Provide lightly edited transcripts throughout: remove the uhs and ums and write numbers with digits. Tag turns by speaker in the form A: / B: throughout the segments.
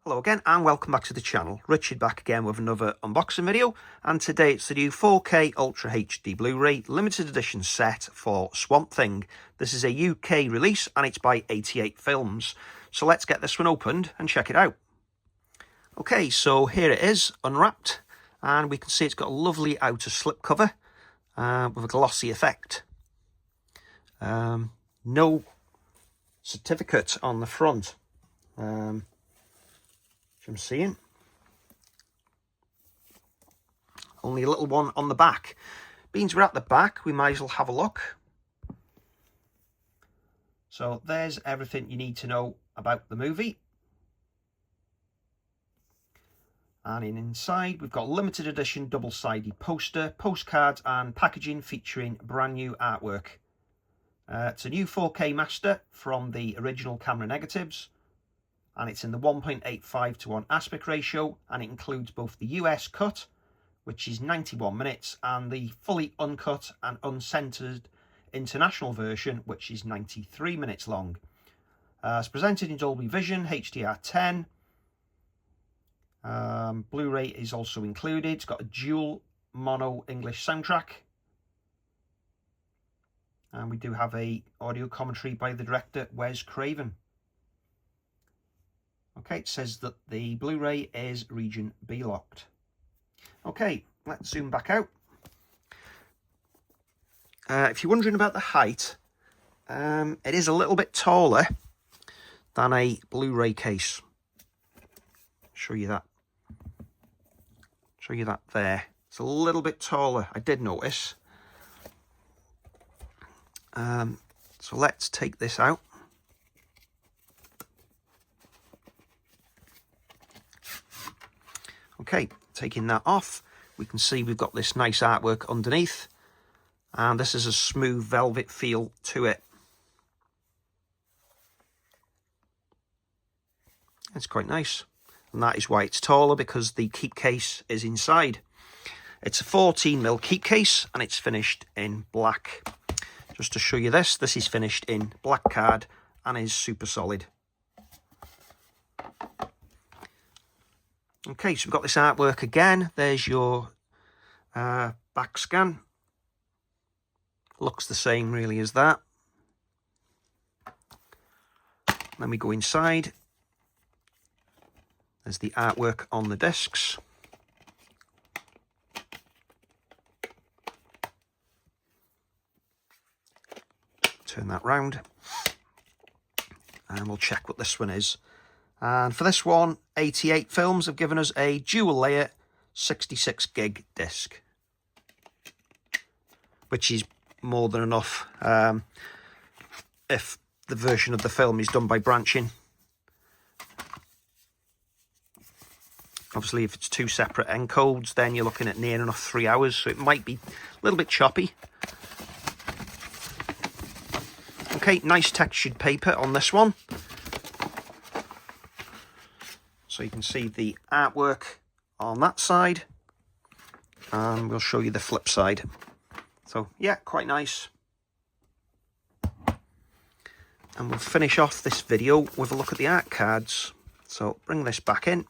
A: Hello again and welcome back to the channel. Richard back again with another unboxing video, and today it's the new 4K Ultra HD Blu-ray limited edition set for Swamp Thing. This is a UK release and it's by 88 Films. So let's get this one opened and check it out. Okay, so here it is unwrapped, and we can see it's got a lovely outer slipcover with a glossy effect. No certificate on the front. I'm seeing only a little one on the back. Means we're at the back, we might as well have a look. So there's everything you need to know about the movie. And inside we've got limited edition double-sided poster, postcards and packaging featuring brand new artwork. It's a new 4K master from the original camera negatives, and it's in the 1.85 to 1 aspect ratio, and it includes both the US cut, which is 91 minutes, and the fully uncut and uncensored international version, which is 93 minutes long. It's presented in Dolby Vision, HDR10. Blu-ray is also included. It's got a dual mono English soundtrack. And we do have a audio commentary by the director, Wes Craven. Okay, it says that the Blu-ray is region B locked. Okay, let's zoom back out. If you're wondering about the height, it is a little bit taller than a Blu-ray case. Show you that. Show you that there. It's a little bit taller, I did notice. So let's take this out. Okay, taking that off, we can see we've got this nice artwork underneath, and this is a smooth velvet feel to it. It's quite nice, and that is why it's taller, because the keep case is inside. It's a 14mm keep case and it's finished in black. Just to show you this, this is finished in black card and is super solid. Okay, so we've got this artwork again. There's your back scan. Looks the same really as that. Then we go inside. There's the artwork on the discs. Turn that round. And we'll check what this one is. And for this one, 88 Films have given us a dual layer 66 gig disc, which is more than enough if the version of the film is done by branching. Obviously, if it's two separate encodes, then you're looking at near enough 3 hours, so it might be a little bit choppy. Okay, nice textured paper on this one. So you can see the artwork on that side, and we'll show you the flip side. So yeah, quite nice. And we'll finish off this video with a look at the art cards. So bring this back in.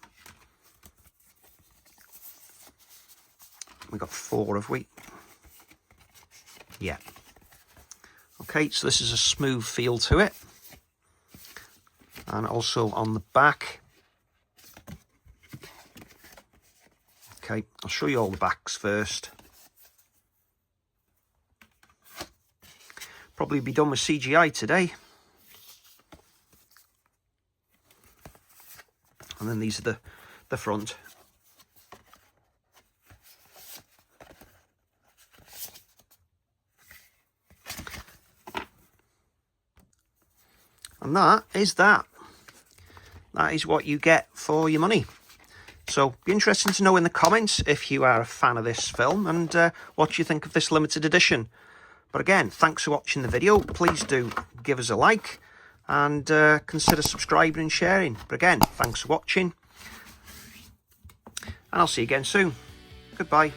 A: We got 4, have we? Yeah. Okay, so this is a smooth feel to it. And also on the back. Okay, I'll show you all the backs first. Probably be done with CGI today. And then these are the front. And that is that. That is what you get for your money. So, be interesting to know in the comments if you are a fan of this film and what you think of this limited edition. But again, thanks for watching the video. Please do give us a like and consider subscribing and sharing. But again, thanks for watching. And I'll see you again soon. Goodbye.